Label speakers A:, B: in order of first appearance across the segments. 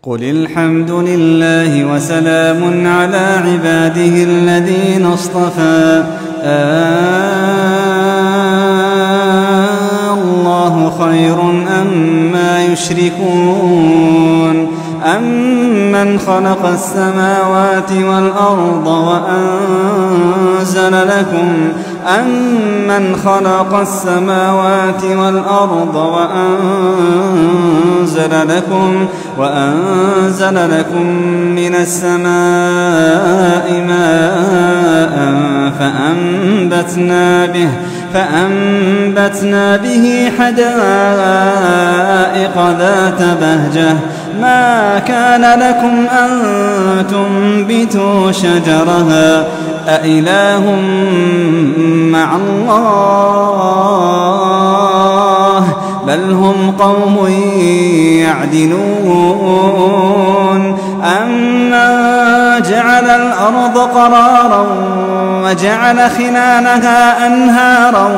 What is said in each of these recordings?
A: قل الحمد لله وسلام على عباده الذين اصطفى الله خير أما يشركون أمن خلق السماوات والأرض وأنزل لكم من السماء ماء فأنبتنا به حدائق ذات بهجة ما كان لكم أن تنبتوا شجرها أإله مع الله بل هم قوم يعدلون أمن جعل الأرض قرارا وجعل خلالها أنهارا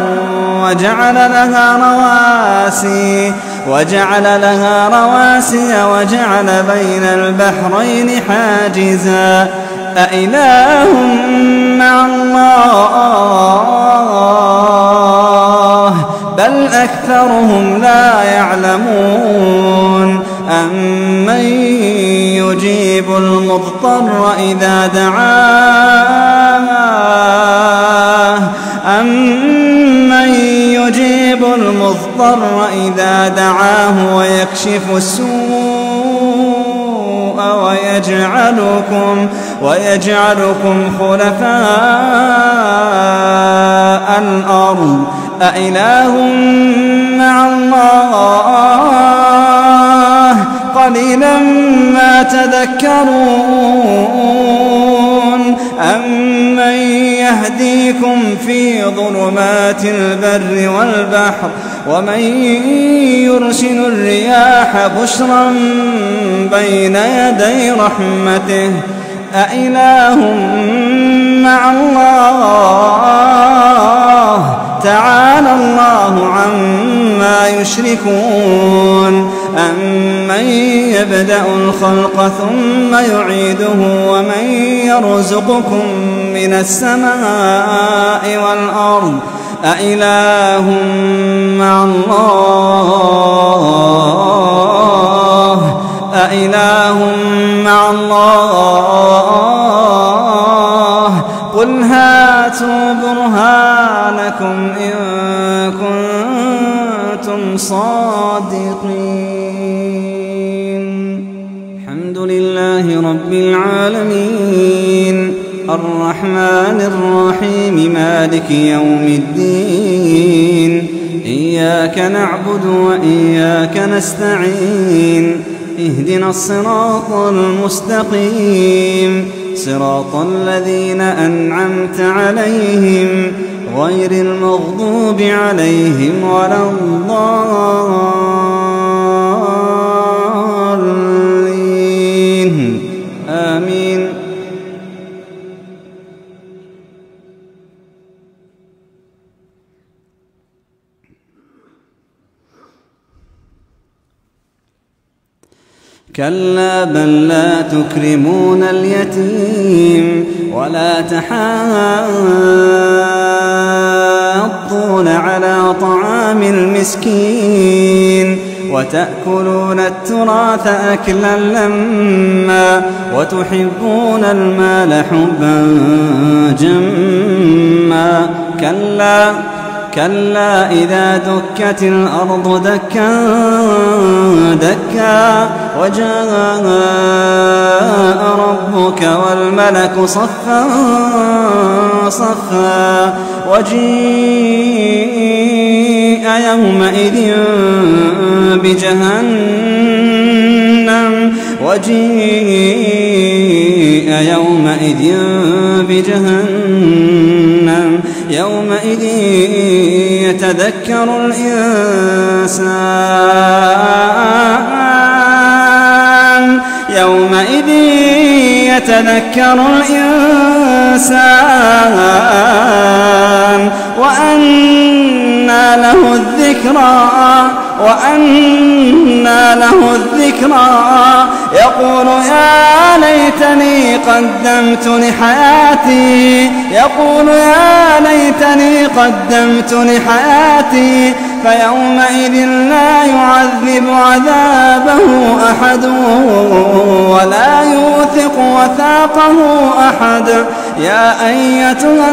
A: وجعل لها رواسي وجعل بين البحرين حاجزا أإله مع الله بل أكثرهم لا يعلمون أمن يجيب المضطر إذا دعاه ويكشف السوء ويجعلكم خلفاء الأرض أإله مع الله قليلا ما تذكرون أمن يهديكم في ظلمات البر والبحر ومن يرسل الرياح بشرا بين يدي رحمته أإله مع الله تعالى الله عما يشركون أمن يبدأ الخلق ثم يعيده ومن يرزقكم من السماء والأرض أإله مع الله قل هاتوا برهانكم إن كنتم صادقين. الحمد لله رب العالمين الرحمن الرحيم مالك يوم الدين إياك نعبد وإياك نستعين اهدنا الصراط المستقيم صراط الذين أنعمت عليهم غير المغضوب عليهم ولا الضالين آمين. كلا بل لا تكرمون اليتيم ولا تحاضون على طعام المسكين وتأكلون التراث أكلا لما وتحبون المال حبا جما كلا إذا دكت الأرض دكا دكا وجاء ربك والملك صفا صفا وجيء يومئذ بجهنم يومئذ يتذكر الإنسان وأنى له الذكرى ويقول يا ليتني قدمت لحياتي فيومئذ لا يعذب عذابه أحد ولا يوثق وثاقه أحد. يا أيتها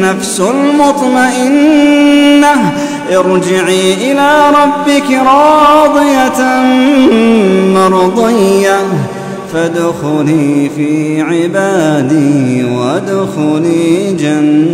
A: النفس المطمئنة ارجعي إلى ربك راضية مرضية فادخلي في عبادي وادخلي جنتي.